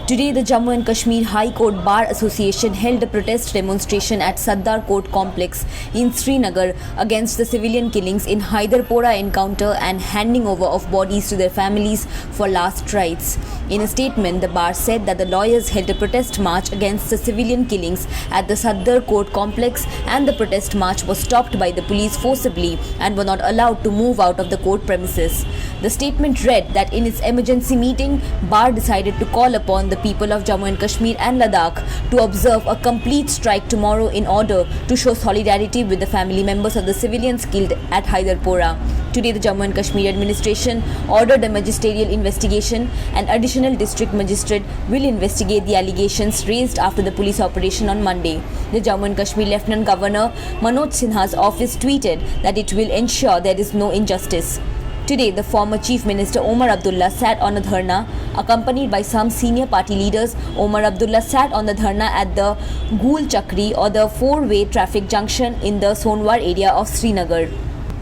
Today, the Jammu and Kashmir High Court Bar Association held a protest demonstration at Sardar Court Complex in Srinagar against the civilian killings in Hyderpora encounter and handing over of bodies to their families for last rites. In a statement, the bar said that the lawyers held a protest march against the civilian killings at the Sardar Court Complex, and the protest march was stopped by the police forcibly and were not allowed to move out of the court premises. The statement read that in its emergency meeting, bar decided to call upon the people of Jammu and Kashmir and Ladakh to observe a complete strike tomorrow in order to show solidarity with the family members of the civilians killed at Hyderpora. Today, the Jammu and Kashmir administration ordered a magisterial investigation. An additional district magistrate will investigate the allegations raised after the police operation on Monday. The Jammu and Kashmir Lieutenant Governor Manoj Sinha's office tweeted that it will ensure there is no injustice. Today, the former Chief Minister Omar Abdullah sat on a dharna. Accompanied by some senior party leaders, Omar Abdullah sat on the dharna at the Ghool Chakri, or the four-way traffic junction in the Sonwar area of Srinagar.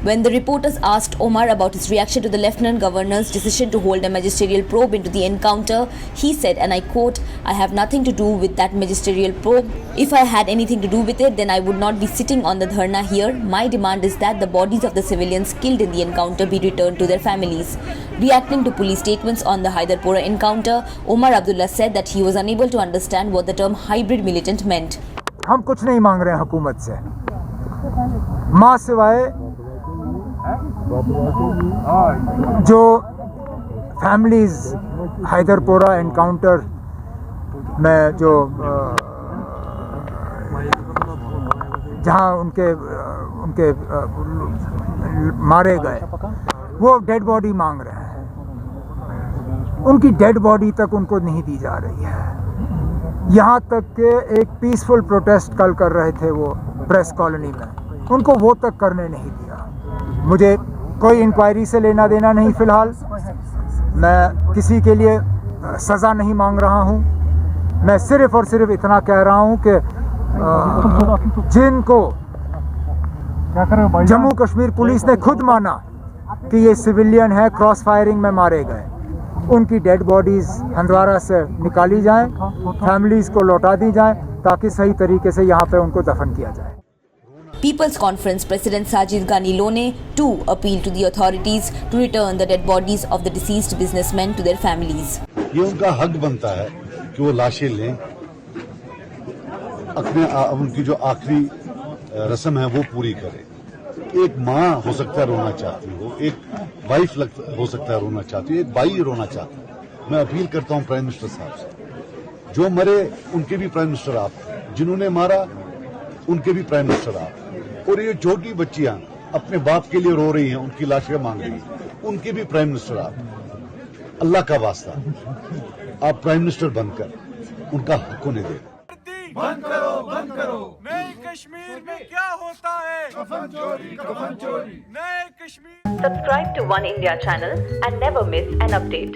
When the reporters asked Omar about his reaction to the Lieutenant Governor's decision to hold a magisterial probe into the encounter, he said, and I quote, "I have nothing to do with that magisterial probe. If I had anything to do with it, then I would not be sitting on the dharna here. My demand is that the bodies of the civilians killed in the encounter be returned to their families." Reacting to police statements on the Hyderpora encounter, Omar Abdullah said that he was unable to understand what the term hybrid militant meant. हम कुछ नहीं मांग रहे हैं हुकूमत से, माँ सिवाय जो फैमिलीज हैदरपोरा एनकाउंटर में जो जहाँ उनके मारे गए, वो डेड बॉडी मांग रहे हैं। उनकी डेड बॉडी तक उनको नहीं दी जा रही है। यहाँ तक कि एक पीसफुल प्रोटेस्ट कल कर रहे थे वो प्रेस कॉलोनी में, उनको वो तक करने नहीं दिया। मुझे कोई इंक्वायरी से लेना देना नहीं। फ़िलहाल मैं किसी के लिए सज़ा नहीं मांग रहा हूँ। मैं सिर्फ़ और सिर्फ इतना कह रहा हूँ कि जिनको जम्मू कश्मीर पुलिस ने खुद माना कि ये सिविलियन है, क्रॉस फायरिंग में मारे गए, उनकी डेड बॉडीज़ हंदवारा से निकाली जाएं, फैमिलीज़ को लौटा दी जाएं, ताकि सही तरीके से यहाँ पे उनको दफन किया जाए। People's Conference President Sajid Ghani Lone too appealed to the authorities to return the dead bodies of the deceased businessmen to their families. ये उनका हक बनता है कि वो लाशें लें, अपने उनकी जो आखिरी रस्म है वो पूरी करें। एक माँ हो सकता है रोना चाहती हो, एक वाइफ हो सकता है रोना चाहती हो, एक भाई रोना चाहता है। मैं अपील करता हूँ प्राइम मिनिस्टर साहब से, जो मरे उनके भी प्राइम मिनिस्टर आप, जिन्होंने मारा उनके भी प्राइम मिनिस्टर आप, और ये छोटी बच्चियां अपने बाप के लिए रो रही हैं, उनकी लाशें मांग रही हैं, उनके भी प्राइम मिनिस्टर आप। अल्लाह का वास्ता, आप प्राइम मिनिस्टर बनकर उनका हक उन्हें दें। बंद करो, बंद करो। नए कश्मीर में क्या होता है? कफन चोरी, कफन चोरी। नए Kashmir. Subscribe to One India channel and never miss an update.